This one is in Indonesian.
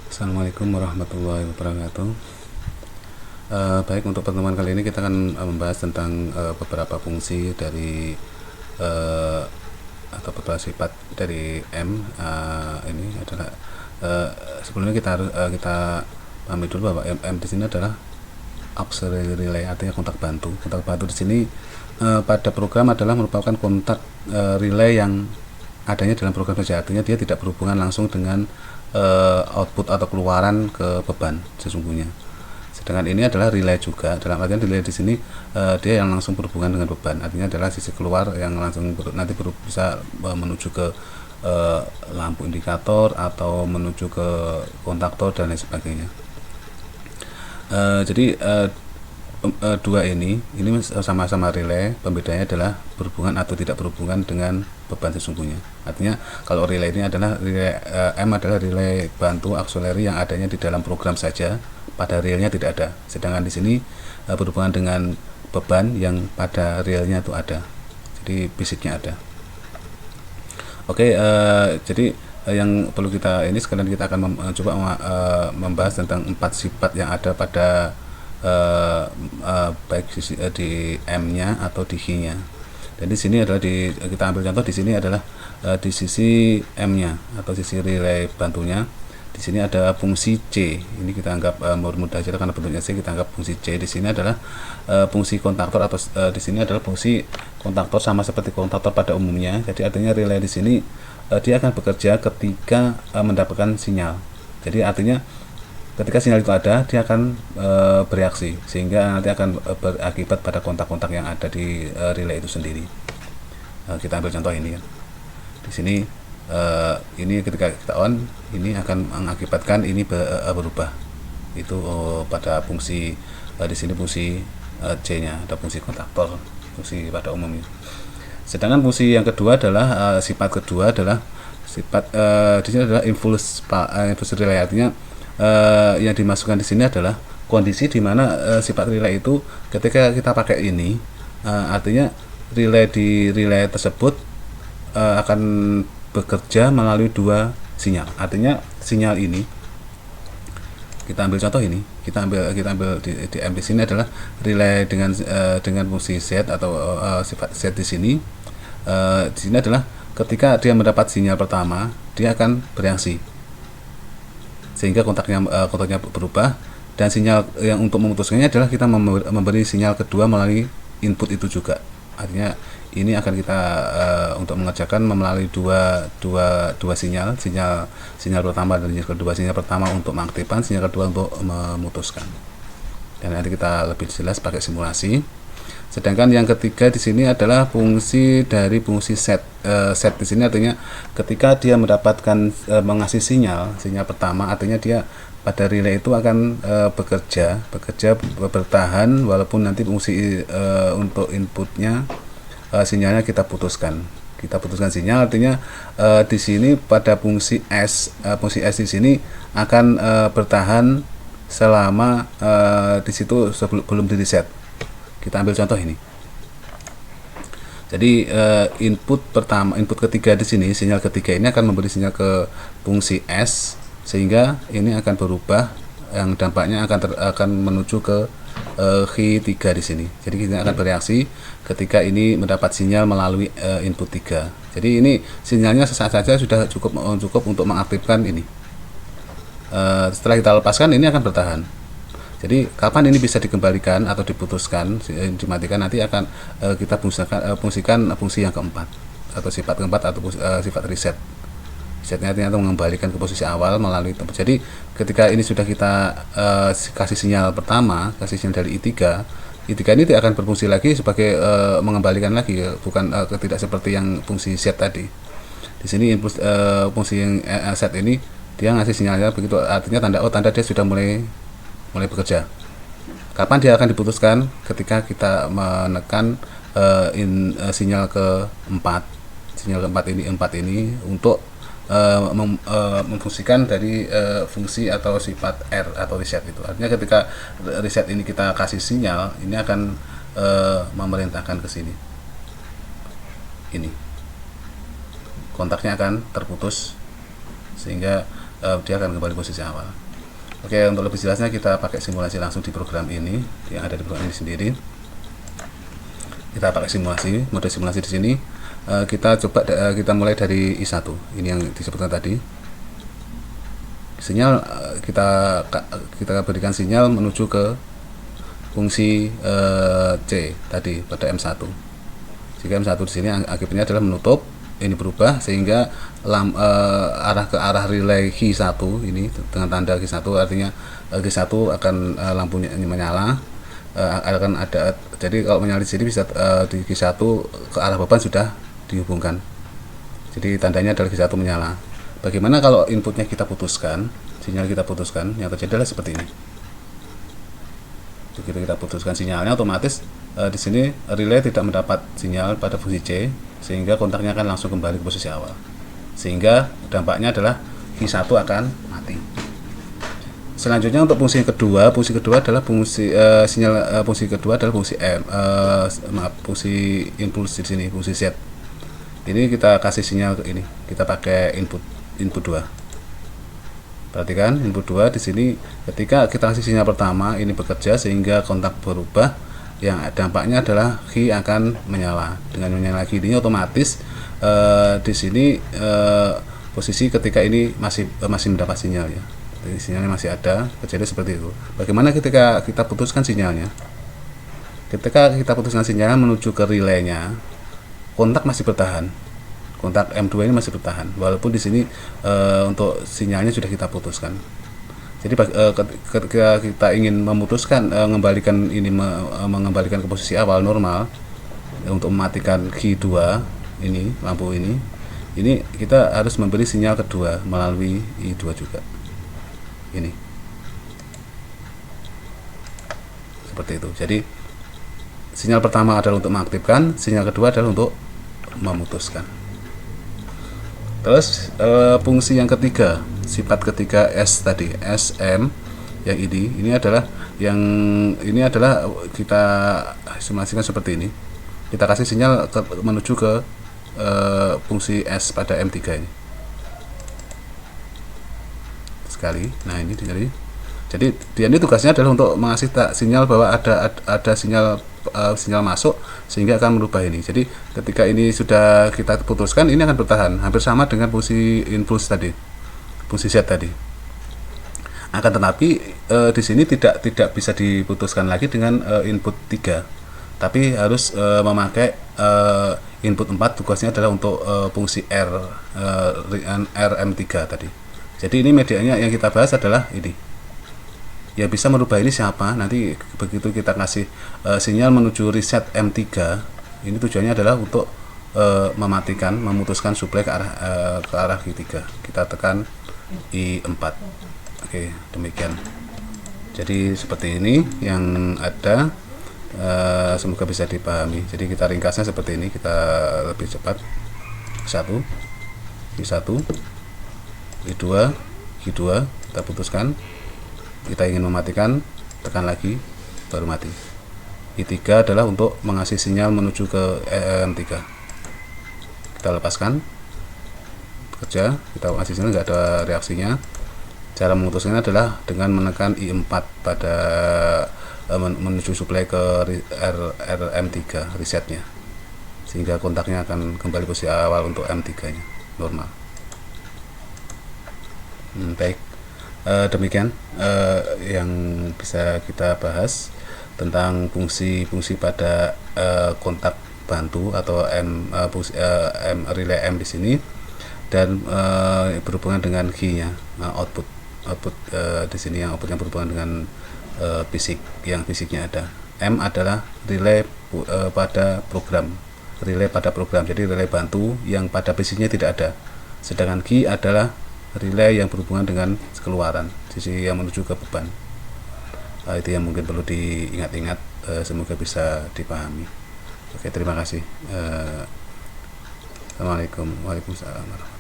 Assalamualaikum warahmatullahi wabarakatuh. Baik, untuk pertemuan kali ini kita akan membahas tentang beberapa fungsi dari uh, atau beberapa sifat dari M. Ini adalah sebelumnya kita pahami dulu bahwa M di sini adalah auxiliary relay, artinya kontak bantu. Kontak bantu di sini pada program adalah merupakan kontak relay yang adanya dalam program saja, artinya dia tidak berhubungan langsung dengan output atau keluaran ke beban sesungguhnya. Sedangkan ini adalah relay juga, dalam artian relay di sini dia yang langsung berhubungan dengan beban, artinya adalah sisi keluar yang langsung nanti bisa menuju ke lampu indikator atau menuju ke kontaktor dan lain sebagainya. Jadi dua ini sama-sama relay, pembedanya adalah berhubungan atau tidak berhubungan dengan beban sesungguhnya. Artinya kalau relay ini adalah relay, M adalah relay bantu auxiliary yang adanya di dalam program saja, pada realnya tidak ada. Sedangkan di sini berhubungan dengan beban yang pada realnya itu ada, jadi basicnya ada. Oke, jadi yang perlu kita ini sekalian kita akan coba membahas tentang 4 sifat yang ada pada baik di M-nya atau di H-nya. Dan di sini adalah kita ambil contoh di sini adalah di sisi M-nya atau sisi relay bantunya. Di sini ada fungsi C. Ini kita anggap mudah saja karena bentuknya C, kita anggap fungsi C. Di sini adalah fungsi kontaktor atau di sini adalah fungsi kontaktor sama seperti kontaktor pada umumnya. Jadi artinya relay di sini dia akan bekerja ketika mendapatkan sinyal. Jadi artinya ketika sinyal itu ada, dia akan bereaksi sehingga nanti akan berakibat pada kontak-kontak yang ada di relay itu sendiri. Kita ambil contoh ini ya. Di sini ini ketika kita on, ini akan mengakibatkan ini berubah. Itu pada fungsi di sini fungsi C-nya, ada fungsi kontaktor, fungsi pada umumnya. Sedangkan fungsi yang kedua adalah sifat kedua adalah sifat di sini adalah impulse relay, artinya yang dimasukkan di sini adalah kondisi di mana sifat relay itu ketika kita pakai ini artinya di relay tersebut akan bekerja melalui dua sinyal. Artinya sinyal ini kita ambil contoh ini, kita ambil di M di sini adalah relay dengan fungsi Z atau sifat Z di sini. Di sini adalah ketika dia mendapat sinyal pertama, dia akan bereaksi sehingga kontaknya berubah, dan sinyal yang untuk memutuskannya adalah kita memberi sinyal kedua melalui input itu juga. Artinya ini akan kita untuk mengerjakan melalui dua sinyal pertama dan sinyal kedua. Sinyal pertama untuk mengaktifkan, sinyal kedua untuk memutuskan. Dan nanti kita lebih jelas pakai simulasi. Sedangkan yang ketiga di sini adalah fungsi dari fungsi set. Set di sini artinya ketika dia mendapatkan mengasih sinyal pertama, artinya dia pada relay itu akan bekerja bertahan walaupun nanti fungsi untuk inputnya sinyalnya kita putuskan sinyal. Artinya di sini pada fungsi S di sini akan bertahan selama di situ belum di reset. Kita ambil contoh ini. Jadi input ketiga di sini, sinyal ketiga ini akan memberi sinyal ke fungsi S sehingga ini akan berubah, yang dampaknya akan menuju ke H3 di sini. Jadi kita akan bereaksi ketika ini mendapat sinyal melalui input 3. Jadi ini sinyalnya sesaat saja sudah cukup untuk mengaktifkan ini. Setelah kita lepaskan, ini akan bertahan. Jadi kapan ini bisa dikembalikan atau diputuskan, dimatikan, nanti akan kita fungsikan fungsi yang keempat atau sifat keempat atau sifat reset. Resetnya artinya mengembalikan ke posisi awal melalui tempat. Jadi ketika ini sudah kita kasih sinyal pertama, kasih sinyal dari I3 ini tidak akan berfungsi lagi sebagai mengembalikan lagi, bukan tidak seperti yang fungsi set tadi. Di sini fungsi yang set ini dia ngasih sinyalnya begitu, artinya tanda dia sudah mulai bekerja. Kapan dia akan diputuskan? Ketika kita menekan sinyal keempat ini untuk memfungsikan dari fungsi atau sifat R atau reset itu. Artinya ketika reset ini kita kasih sinyal, ini akan memerintahkan ke sini. Ini kontaknya akan terputus sehingga dia akan kembali posisi awal. Oke, untuk lebih jelasnya kita pakai simulasi langsung di program ini yang ada di program ini sendiri. Kita pakai simulasi, mode simulasi di sini. Kita coba kita mulai dari I1 ini yang disebutkan tadi. Sinyal kita berikan sinyal menuju ke fungsi C tadi pada M1. Jika M1 di sini akibatnya adalah menutup, ini berubah sehingga arah ke arah relay Q1 ini dengan tanda Q1 artinya Q1 akan lampunya menyala, akan ada. Jadi kalau menyala di sini bisa di Q1 ke arah beban sudah dihubungkan. Jadi tandanya adalah Q1 menyala. Bagaimana kalau inputnya kita putuskan, sinyal kita putuskan, yang terjadi adalah seperti ini. Begitu kita putuskan sinyalnya, otomatis di sini relay tidak mendapat sinyal pada fungsi C, sehingga kontaknya akan langsung kembali ke posisi awal. Sehingga dampaknya adalah Q1 akan mati. Selanjutnya untuk fungsi kedua adalah fungsi sinyal fungsi kedua adalah fungsi fungsi impuls di sini, fungsi Z. Ini kita kasih sinyal ke ini, kita pakai input 2. Perhatikan input 2 di sini ketika kita kasih sinyal pertama ini bekerja sehingga kontak berubah, yang dampaknya adalah Q akan menyala. Dengan menyala Q ini otomatis di sini posisi ketika ini masih mendapat sinyal ya. Jadi sinyalnya masih ada, kejadian seperti itu. Bagaimana ketika kita putuskan sinyalnya? Ketika kita putuskan sinyal menuju ke relaynya, kontak masih bertahan. Kontak M2 ini masih bertahan walaupun di sini untuk sinyalnya sudah kita putuskan. Jadi ketika kita ingin memutuskan mengembalikan ke posisi awal normal untuk mematikan Q2 ini, lampu ini kita harus memberi sinyal kedua melalui I2 juga. Ini seperti itu. Jadi sinyal pertama adalah untuk mengaktifkan, sinyal kedua adalah untuk memutuskan. Terus fungsi yang ketiga, sifat ketiga S tadi, SM yang ini adalah kita simulasikan seperti ini. Kita kasih sinyal menuju ke fungsi S pada M3 ini. Sekali. Nah, ini jadi dia ini tugasnya adalah untuk mengasih sinyal bahwa ada sinyal masuk sehingga akan merubah ini. Jadi ketika ini sudah kita putuskan, ini akan bertahan hampir sama dengan fungsi impuls tadi, fungsi Z tadi. Akan tetapi di sini tidak bisa diputuskan lagi dengan input 3, tapi harus memakai input 4. Tugasnya adalah untuk fungsi RM3 tadi. Jadi ini medianya yang kita bahas adalah ini. Ya bisa merubah ini siapa? Nanti begitu kita kasih sinyal menuju reset M3, ini tujuannya adalah untuk memutuskan suplai ke arah Q3. Kita tekan I4. Oke, demikian. Jadi seperti ini yang ada. Semoga bisa dipahami. Jadi kita ringkasnya seperti ini, kita lebih cepat. Q1, I2, Q2 kita putuskan. Kita ingin mematikan, tekan lagi baru mati. I3 adalah untuk mengasih sinyal menuju ke M3. Kita lepaskan, bekerja, kita kasih sinyal, nggak ada reaksinya. Cara memutuskannya adalah dengan menekan I4 pada menuju suplai ke RM3 resetnya, sehingga kontaknya akan kembali posisi awal untuk M3 nya normal. Baik. Demikian yang bisa kita bahas tentang fungsi-fungsi pada kontak bantu atau relay M di sini, dan berhubungan dengan Q-nya, output di sini yang outputnya berhubungan dengan fisiknya ada. M adalah relay pada program, jadi relay bantu yang pada fisiknya tidak ada. Sedangkan Q adalah relay yang berhubungan dengan keluaran, sisi yang menuju ke beban. Itu yang mungkin perlu diingat-ingat, semoga bisa dipahami. Oke, terima kasih. Assalamualaikum. Waalaikumsalam.